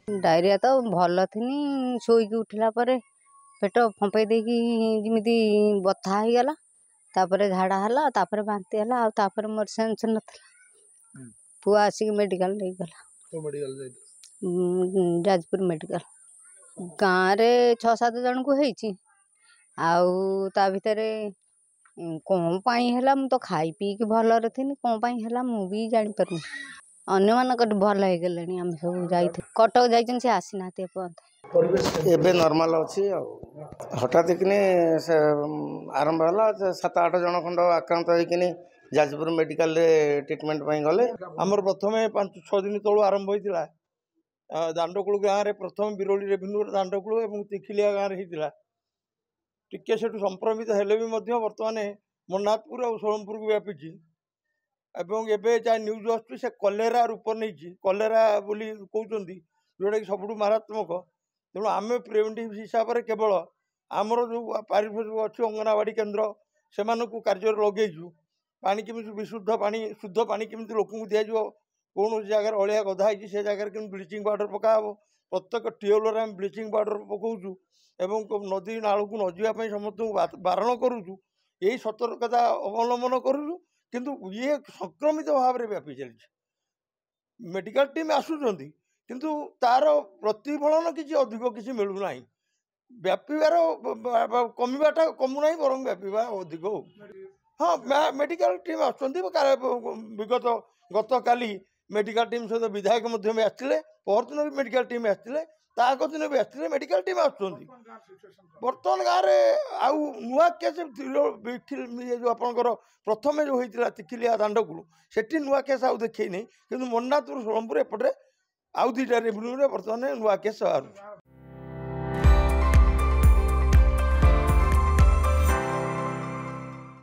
diarrhoea तो भल थी शोक उठला पेट फंपे देकी जमी बथा हो गला तापर झाड़ा है तापर बांति है मोर सेन्स नाला पुआ आसिक मेडिकल ले गला जाजपुर मेडिकल गाँव में 6-7 जन को होती ता भितर कौन पाई है मु तो खाई पीक भल थी कौन पाई है मु भी जापर अन्य मानक भल हो गले आम सब जाई कटक जाइछन से आसी ना एबे नॉर्मल अच्छी हठात कि आरंभ है 7-8 जन खंड आक्रांत होकिन जाजपुर मेडिकल ट्रिटमेंट गले आमर प्रथम 5-6 दिन तलू आरंभ होता दांडकूल गाँव में प्रथम बिरोली रेवेन्यू दांडकूल और तिखिलिया गाँव में होता टिके से संप्रमित हेले भी बर्तमान मन्नाथपुर और सोलमपुर को व्यापी एवं एबे जहाँ न्यूज आसुच्छी से कलेरा रूप नहीं कलेरा बोली कहते जोटा कि सबुठ मारात्मक तेणु आम प्रिवेंटिव हिसाब से केवल आमर जो पारिभाषिक अच्छी अंगनवाड़ी केन्द्र से कार्य लगेजु पानी केमी विशुद्ध पानी शुद्ध पानी केमी लोक दिज्व कौन जगार अलिया गधा है से जगह केमी ब्लीचिंग पाउडर पकाब प्रत्येक ट्यूबवेल आम ब्लीचिंग पाउडर पकाऊँ एवं नदी नाल को न जावाई समस्त बारण करुचु यही सतर्कता अवलम्बन करुचु किंतु ये संक्रमित भाव में व्यापी चली मेडिकल टीम आसुच्च किंतु तार प्रतिफलन किसी अधिक किसी मिलूना व्यापार कमिबाटा कमुना बरं व्यापीवा अधिक हाँ मेडिकल टीम विगत गत काली मेडिकल टीम सहित विधायक भी आसते परदिन भी मेडिकल टीम आसते ताक दिन भी आसते मेडिकल टीम बर्तमान गाँव में आउ नुआ केस जो आपंकर प्रथम जो होता तिखिलिया दांडकूल से नुआ केस आउ देखनी कि मन्नाथपुर सोलमपुर एपटे आउ 2टा रेवेन्यू बर्तमान नुआ केस बाहर